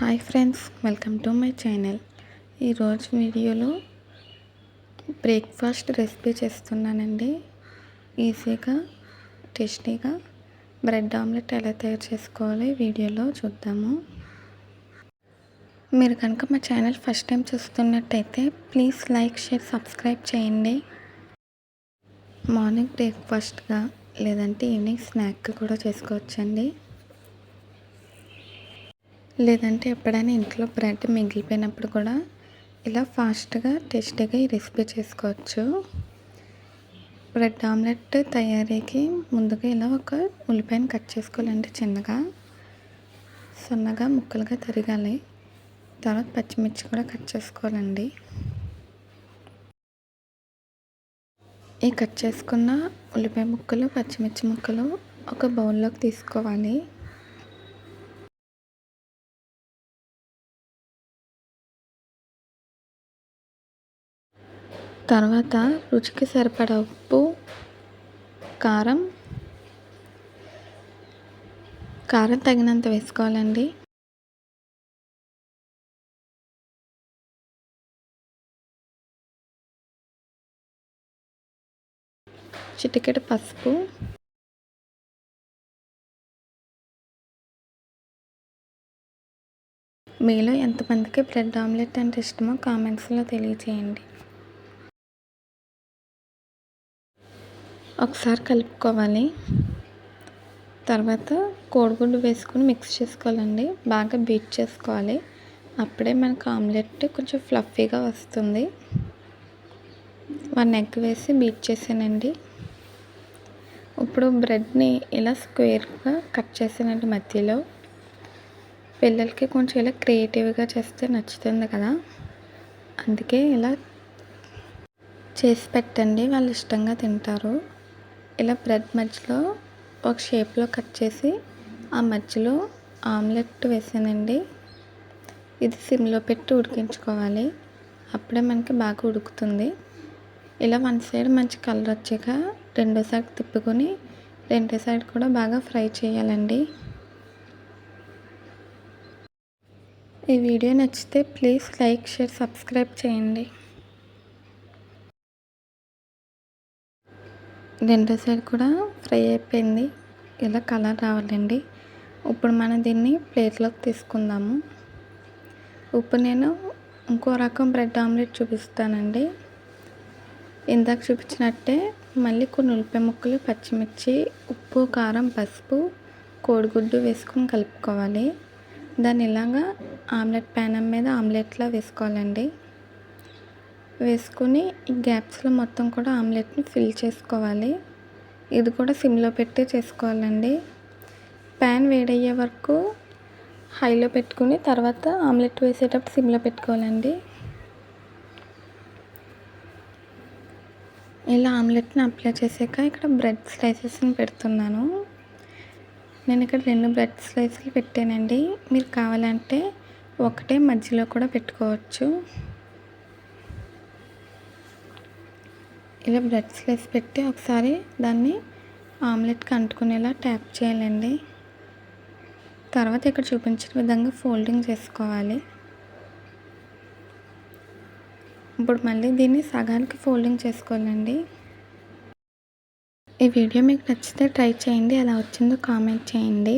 Hi friends, welcome to my channel. ఈరోజు వీడియోలో breakfast recipe చేస్తున్నానండి. ఈజీగా టేస్టీగా బ్రెడ్ ఆమ్లెట్ ఎలా తయారు చేసుకోవాలి వీడియోలో చూద్దాము. మీరు కనుక మా ఛానల్ ఫస్ట్ టైం చూస్తున్నట్టయితే ప్లీజ్ లైక్, షేర్, సబ్స్క్రైబ్ చేయండి. మార్నింగ్ బ్రేక్ఫాస్ట్గా లేదంటే ఈవినింగ్ స్నాక్ కూడా చేసుకోవచ్చండి. లేదంటే ఎప్పుడైనా ఇంట్లో బ్రెడ్ మిగిలిపోయినప్పుడు కూడా ఇలా ఫాస్ట్గా టేస్టీగా ఈ రెసిపీ చేసుకోవచ్చు. బ్రెడ్ ఆమ్లెట్ తయారీకి ముందుగా ఇలా ఒక ఉల్లిపాయను కట్ చేసుకోవాలండి. చిన్నగా సన్నగా ముక్కలుగా తరిగాలి. తర్వాత పచ్చిమిర్చి కూడా కట్ చేసుకోవాలండి. ఈ కట్ చేసుకున్న ఉల్లిపాయ ముక్కలు, పచ్చిమిర్చి ముక్కలు ఒక బౌల్లోకి తీసుకోవాలి. తర్వాత రుచికి సరిపడా ఉప్పు, కారం తగినంత వేసుకోవాలండి. చిటికెడు పసుపు, మీలో ఎంతమందికి బ్రెడ్ ఆమ్లెట్ అంటే ఇష్టమో కామెంట్స్లో తెలియజేయండి. ఒకసారి కలుపుకోవాలి. తర్వాత కోడిగుడ్డు వేసుకొని మిక్స్ చేసుకోవాలండి. బాగా బీట్ చేసుకోవాలి. అప్పుడే మనకు ఆమ్లెట్ కొంచెం ఫ్లఫీగా వస్తుంది. 1 ఎగ్ వేసి బీట్ చేసానండి. ఇప్పుడు బ్రెడ్ని ఇలా స్క్వేర్గా కట్ చేసానండి. మధ్యలో పిల్లలకి కొంచెం ఇలా క్రియేటివ్గా చేస్తే నచ్చుతుంది కదా, అందుకే ఇలా చేసి పెట్టండి, వాళ్ళు ఇష్టంగా తింటారు. ఇలా బ్రెడ్ మధ్యలో ఒక షేప్లో కట్ చేసి ఆ మధ్యలో ఆమ్లెట్ వేసానండి. ఇది సిమ్లో పెట్టి ఉడికించుకోవాలి. అప్పుడే మనకి బాగా ఉడుకుతుంది. ఇలా 1 సైడ్ మంచి కలర్ వచ్చాక రెండో సైడ్ తిప్పుకొని రెండో సైడ్ కూడా బాగా ఫ్రై చేయాలండి. ఈ వీడియో నచ్చితే ప్లీజ్ లైక్, షేర్, సబ్స్క్రైబ్ చేయండి. రెండో సైడ్ కూడా ఫ్రై అయిపోయింది. ఇలా కలర్ రావాలండి. ఇప్పుడు మనం దీన్ని ప్లేట్లోకి తీసుకుందాము. ఇప్పుడు నేను ఇంకో రకం బ్రెడ్ ఆమ్లెట్ చూపిస్తానండి. ఇందాక చూపించినట్టే మళ్ళీ కొన్ని ఉల్లిపాయ ముక్కలు, పచ్చిమిర్చి, ఉప్పు, కారం, పసుపు, కోడిగుడ్డు వేసుకొని కలుపుకోవాలి. దాన్ని ఇలాగా ఆమ్లెట్ ప్యాన్ మీద ఆమ్లెట్లా వేసుకోవాలండి. వేసుకుని ఈ గ్యాప్స్లో మొత్తం కూడా ఆమ్లెట్ని ఫిల్ చేసుకోవాలి. ఇది కూడా సిమ్లో పెట్టి చేసుకోవాలండి. ప్యాన్ వేడయ్యే వరకు హైలో పెట్టుకుని తర్వాత ఆమ్లెట్ వేసేటప్పుడు సిమ్లో పెట్టుకోవాలండి. ఇలా ఆమ్లెట్ని అప్లై చేసాక ఇక్కడ బ్రెడ్ స్లైసెస్ని పెడుతున్నాను. నేను ఇక్కడ 2 బ్రెడ్ స్లైసులు పెట్టానండి. మీరు కావాలంటే ఒకటే మధ్యలో కూడా పెట్టుకోవచ్చు. ఇలా బ్రెడ్ స్లైస్ పెట్టి ఒకసారి దాన్ని ఆమ్లెట్కి అంటుకునేలా ట్యాప్ చేయాలండి. తర్వాత ఇక్కడ చూపించిన విధంగా ఫోల్డింగ్ చేసుకోవాలి. ఇప్పుడు మళ్ళీ దీన్ని సగానికి ఫోల్డింగ్ చేసుకోవాలండి. ఈ వీడియో మీకు నచ్చితే ట్రై చేయండి. ఎలా వచ్చిందో కామెంట్ చేయండి.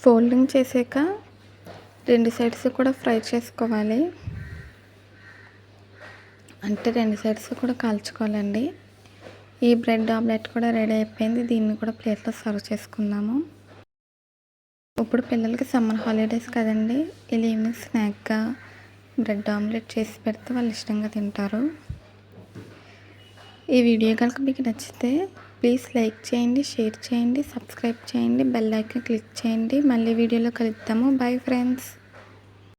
ఫోల్డింగ్ చేసాక 2 సైడ్స్ కూడా ఫ్రై చేసుకోవాలి. అంటే 2 సైడ్స్ కూడా కాల్చుకోవాలండి. ఈ బ్రెడ్ ఆమ్లెట్ కూడా రెడీ అయిపోయింది. దీన్ని కూడా ప్లేట్లో సర్వ్ చేసుకుందాము. ఇప్పుడు పిల్లలకి సమ్మర్ హాలిడేస్ కదండి, ఇలా ఈవినింగ్ స్నాక్గా బ్రెడ్ ఆమ్లెట్ చేసి పెడితే వాళ్ళు ఇష్టంగా తింటారు. ఈ వీడియో కనుక మీకు నచ్చితే ప్లీజ్ లైక్ చేయండి, షేర్ చేయండి, సబ్స్క్రైబ్ చేయండి, బెల్ ఐకాన్ క్లిక్ చేయండి. మళ్ళీ వీడియోలో కలుద్దాము. Bye friends.